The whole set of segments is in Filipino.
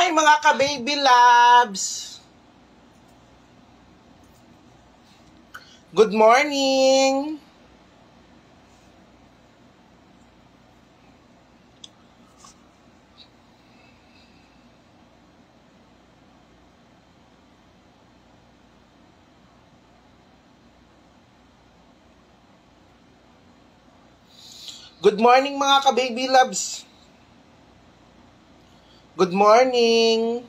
Hi mga ka-baby loves! Good morning! Good morning mga ka-baby loves! Good morning!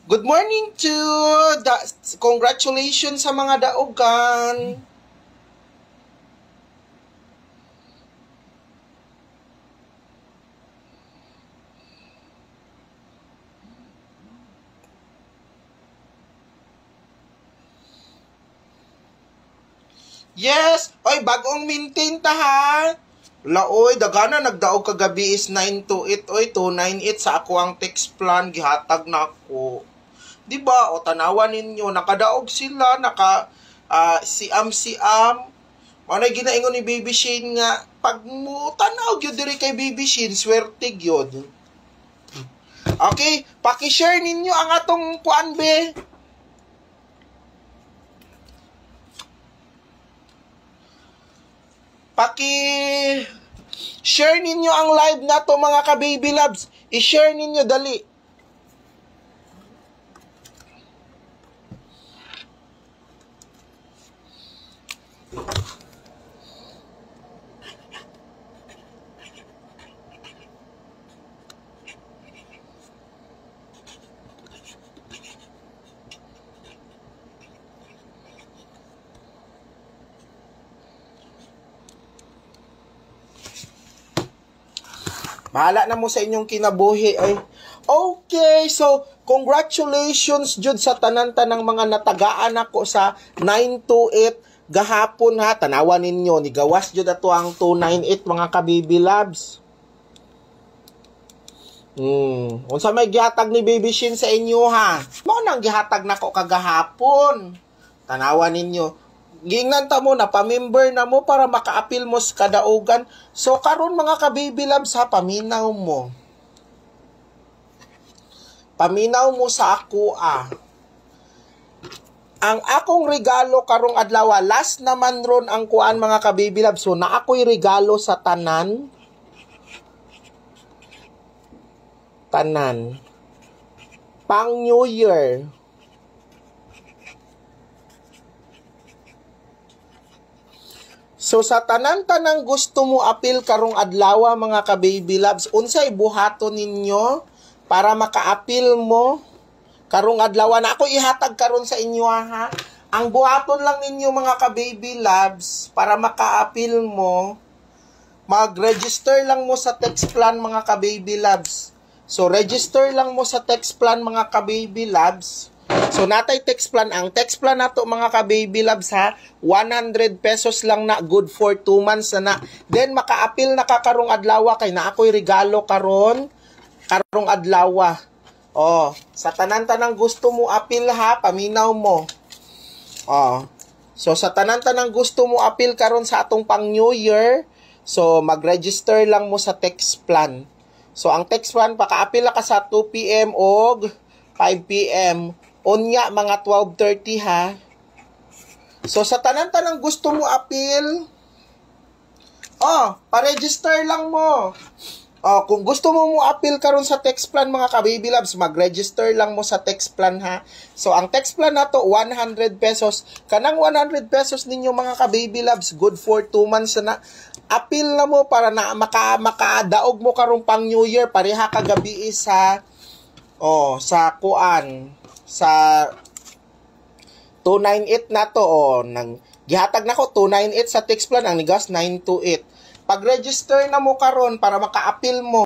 Good morning to congratulations sa mga daogan. Yes! Oy, bagong maintain ta ha! Laoy, dagana nagdaog kagabi is 928 oy, 298 sa ako ang text plan, gihatag na ako. Diba? O tanawan ninyo, nakadaog sila, siam-siam. Manay ginaingon ni Baby Shane nga, pag mo tanaw yun diri kay Baby Shane, swertig yun. Okay, paki-share ninyo ang atong kuan be. Paki-share ninyo ang live na to mga ka-baby loves. I-share ninyo, dali. Bahala na mo sa inyong kinabuhi ay. Okay, so congratulations jud sa tanan-tanang mga natagaan ako sa 928 gahapon ha. Tanawan ninyo ni gawas jud ato ang 298 mga ka-baby loves. Unsa may gihatag ni Baby Shin sa inyo ha? Mao nang gihatag nako kagahapon. Tanawan ninyo. Gingnan ta mo na, pa-member na mo para maka-appeal mo sa kadaugan. So, karon mga ka-baby loves ha, paminaw mo. Paminaw mo sa ako Ang akong regalo karong adlaw, last naman ron ang kuan mga ka-baby loves. So, na ako'y regalo sa tanan. Pang New Year. So sa tanan-tanang gusto mo apil karong adlaw mga ka-baby loves, unsay buhaton ninyo para maka-apil mo karong adlaw na ako ihatag karon sa inyo ha. Ang buhaton lang ninyo mga ka-baby loves para maka-apil mo, mag-register lang mo sa text plan mga ka-baby loves. So register lang mo sa text plan mga ka-baby loves. So, natay text plan. Ang text plan nato mga ka-baby loves ha, 100 pesos lang na, good for 2 months na. Then, maka-apil na ka karong adlaw kay na ako'y regalo karong adlaw. Oh, sa tanan-tanang gusto mo apil ha, paminaw mo. Oh, so sa tanan-tanang gusto mo apil karon sa atong pang New Year, so mag-register lang mo sa text plan. So, ang text plan, paka-apil ka sa 2 PM o 5 PM. Unya, mga 12:30 ha. So, sa tanan-tanang gusto mo appeal, pa-register lang mo. Kung gusto mo appeal karon sa text plan mga ka-baby loves, mag-register lang mo sa text plan ha. So, ang text plan na to, 100 pesos. Kanang 100 pesos ninyo mga ka-baby loves, good for 2 months na. Appeal na mo para na makadaog mo karong pang New Year, pareha kagabi sa kuan. Sa 298 na to, nang gihatag na ko 298 sa text plan, ang nigas 928. Pag-register na mo karon para maka-appeal mo